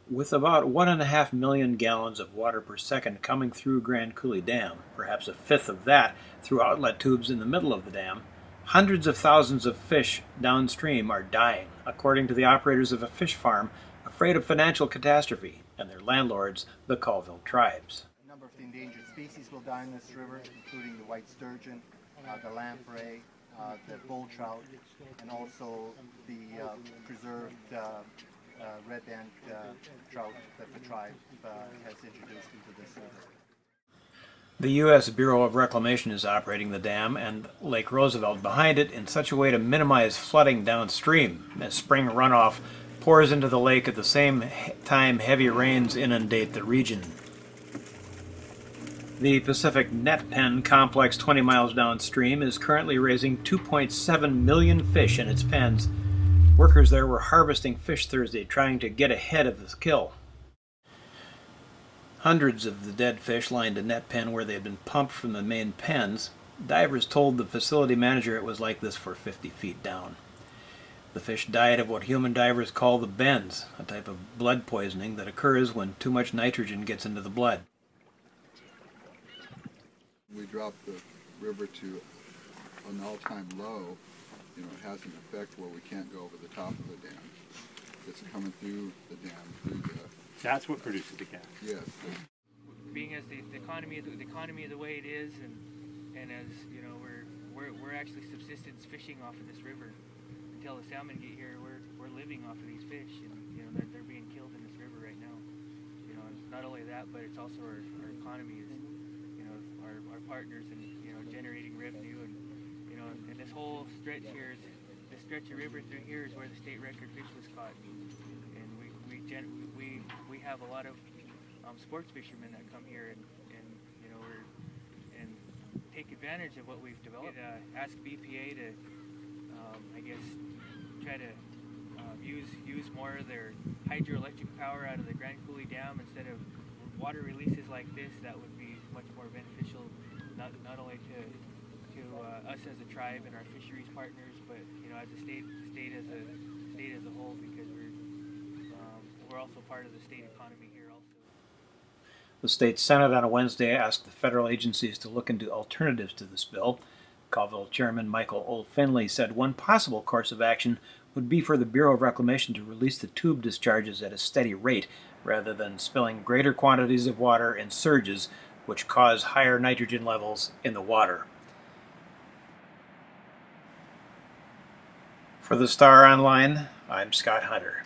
With about 1.5 million gallons of water per second coming through Grand Coulee Dam, perhaps a fifth of that through outlet tubes in the middle of the dam, hundreds of thousands of fish downstream are dying, according to the operators of a fish farm afraid of financial catastrophe, and their landlords, the Colville tribes. A number of the endangered species will die in this river, including the white sturgeon, the lamprey, the bull trout, and also the preserved red band trout that the tribe has introduced into this river. The U.S. Bureau of Reclamation is operating the dam and Lake Roosevelt behind it in such a way to minimize flooding downstream as spring runoff pours into the lake at the same time heavy rains inundate the region. The Pacific Net Pen complex 20 miles downstream is currently raising 2.7 million fish in its pens. Workers there were harvesting fish Thursday, trying to get ahead of the kill. Hundreds of the dead fish lined a net pen where they had been pumped from the main pens. Divers told the facility manager it was like this for 50 feet down. The fish died of what human divers call the bends, a type of blood poisoning that occurs when too much nitrogen gets into the blood. We dropped the river to an all-time low. You know, it has an effect where we can't go over the top of the dam. It's coming through the dam, through the... That's what produces the gas. Yes. Being as the economy of the way it is, and as you know, we're actually subsistence fishing off of this river. Until the salmon get here, we're living off of these fish, and you know they're being killed in this river right now. You know, and not only that, but it's also our economy is, you know, our partners in, you know, generating revenue, and you know, and this whole stretch here is, this stretch of river through here is where the state record fish was caught, and we have a lot of sports fishermen that come here and you know and take advantage of what we've developed. Ask BPA to I guess try to use more of their hydroelectric power out of the Grand Coulee Dam instead of water releases like this. That would be much more beneficial, not only to us as a tribe and our fisheries partners, but you know, as a state as a whole, because we're also part of the state economy here also. The state Senate on a Wednesday asked the federal agencies to look into alternatives to this bill. Colville Chairman Michael O'Finley said one possible course of action would be for the Bureau of Reclamation to release the tube discharges at a steady rate rather than spilling greater quantities of water in surges, which cause higher nitrogen levels in the water. For the Star Online, I'm Scott Hunter.